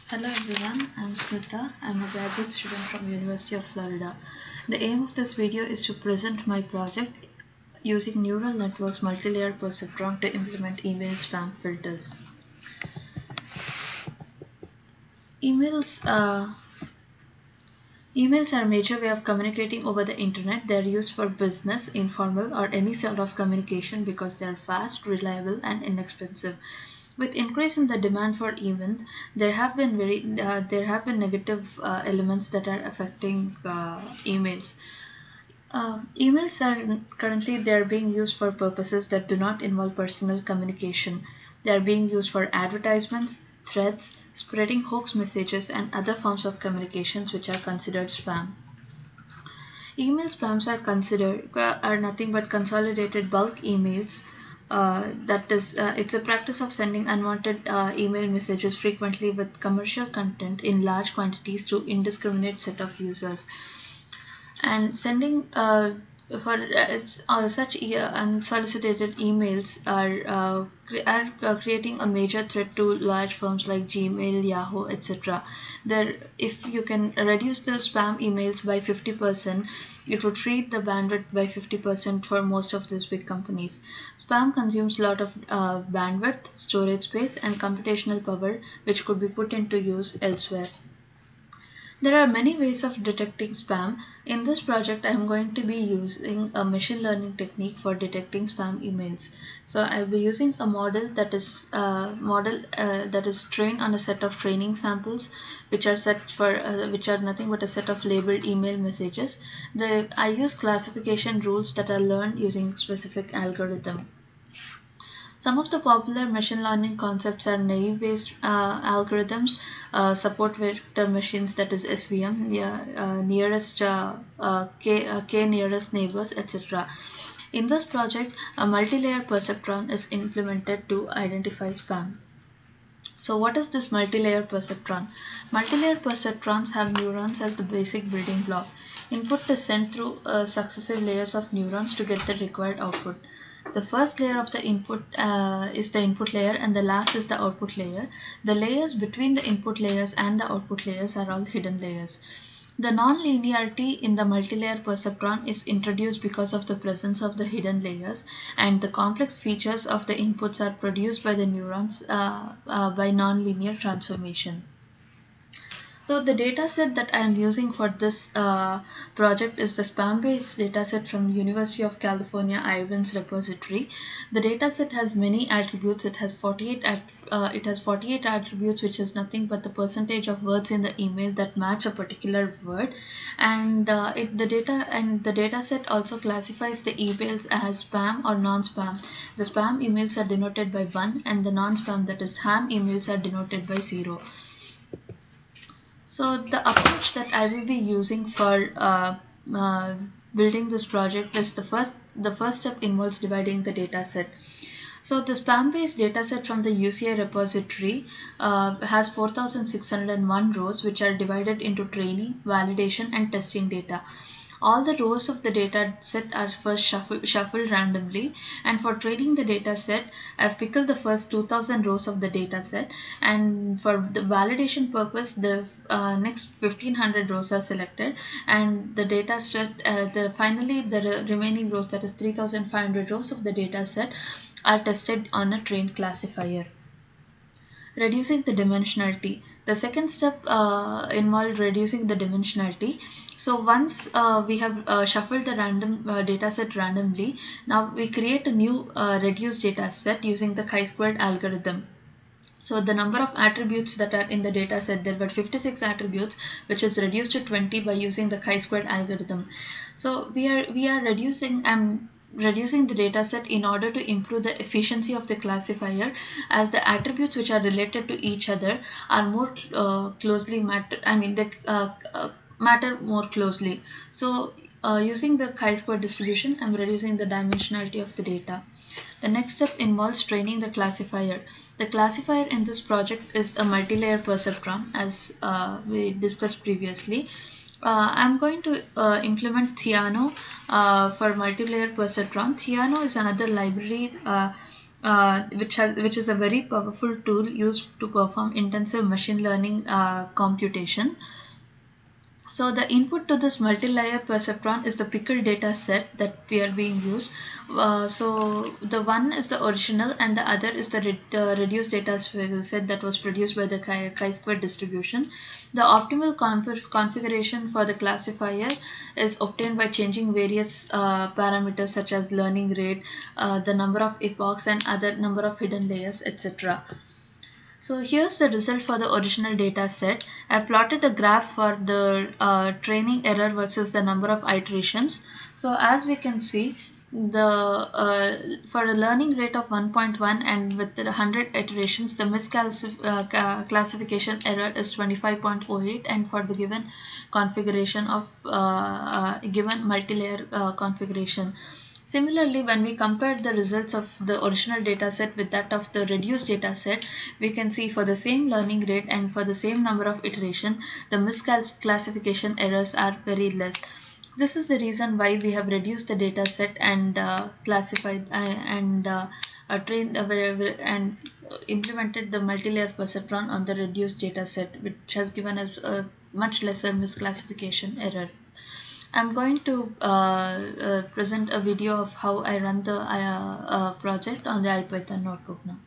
Hello everyone, I'm Smitha. I'm a graduate student from University of Florida. The aim of this video is to present my project using neural networks multilayer perceptron to implement email spam filters. Emails Emails are a major way of communicating over the internet. They are used for business, informal, or any sort of communication because they are fast, reliable, and inexpensive. With increase in the demand for email, there have been negative elements that are affecting emails. Emails are currently they are being used for purposes that do not involve personal communication. They are being used for advertisements, threats, spreading hoax messages, and other forms of communications which are considered spam. Email spams are nothing but consolidated bulk emails. It's a practice of sending unwanted email messages frequently with commercial content in large quantities to indiscriminate set of users. And sending such unsolicited emails are creating a major threat to large firms like Gmail, Yahoo, etc. If you can reduce the spam emails by 50%, it would free the bandwidth by 50% for most of these big companies. Spam consumes a lot of bandwidth, storage space, and computational power, which could be put into use elsewhere. There are many ways of detecting spam. In this project, I am going to be using a machine learning technique for detecting spam emails. So I'll be using a model that is trained on a set of training samples, which are nothing but a set of labeled email messages. I use classification rules that are learned using specific algorithm. Some of the popular machine learning concepts are naive-based algorithms, support vector machines, that is SVM, K nearest neighbors, etc. In this project, a multilayer perceptron is implemented to identify spam. So what is this multilayer perceptron? Multilayer perceptrons have neurons as the basic building block. Input is sent through successive layers of neurons to get the required output. The first layer of the input is the input layer, and the last is the output layer. The layers between the input layers and the output layers are all hidden layers. The non-linearity in the multilayer perceptron is introduced because of the presence of the hidden layers, and the complex features of the inputs are produced by the neurons by nonlinear transformation. So the dataset that I am using for this project is the spam-based dataset from University of California, Irvine's repository. The dataset has many attributes. It has 48 attributes, which is nothing but the percentage of words in the email that match a particular word. And the dataset also classifies the emails as spam or non-spam. The spam emails are denoted by 1, and the non-spam, that is ham emails, are denoted by 0. So the approach that I will be using for building this project is the first step involves dividing the data set. So the spam-based dataset from the UCI repository has 4,601 rows, which are divided into training, validation, and testing data. All the rows of the data set are first shuffled randomly, and for training the data set, I've picked the first 2000 rows of the data set, and for the validation purpose, the next 1500 rows are selected, and the data set, finally the remaining rows, that is 3500 rows of the data set, are tested on a trained classifier. Reducing the dimensionality. The second step involved reducing the dimensionality. So once we have shuffled the random data set randomly, now we create a new reduced data set using the chi-squared algorithm. So the number of attributes that are in the data set, there were 56 attributes, which is reduced to 20 by using the chi-squared algorithm. So we are reducing the data set in order to improve the efficiency of the classifier, as the attributes which are related to each other are more closely matter more closely. So using the chi-square distribution, I'm reducing the dimensionality of the data. The next step involves training the classifier. The classifier in this project is a multilayer perceptron, as we discussed previously. I'm going to implement Theano for multilayer perceptron. Theano is another library which is a very powerful tool used to perform intensive machine learning computation. So the input to this multi-layer perceptron is the pickle data set that we are being used. So the one is the original and the other is the reduced data set that was produced by the chi-square distribution. The optimal configuration for the classifier is obtained by changing various parameters such as learning rate, the number of epochs and other number of hidden layers, etc. So here's the result for the original data set. I've plotted a graph for the training error versus the number of iterations. So as we can see, the for a learning rate of 1.1 and with the 100 iterations, the misclassification error is 25.08, and for the given configuration of given multi-layer configuration. Similarly, when we compare the results of the original dataset with that of the reduced dataset, we can see for the same learning rate and for the same number of iteration, the misclassification errors are very less. This is the reason why we have reduced the dataset and classified trained and implemented the multi-layer perceptron on the reduced dataset, which has given us a much lesser misclassification error. I'm going to present a video of how I run the project on the IPython notebook now.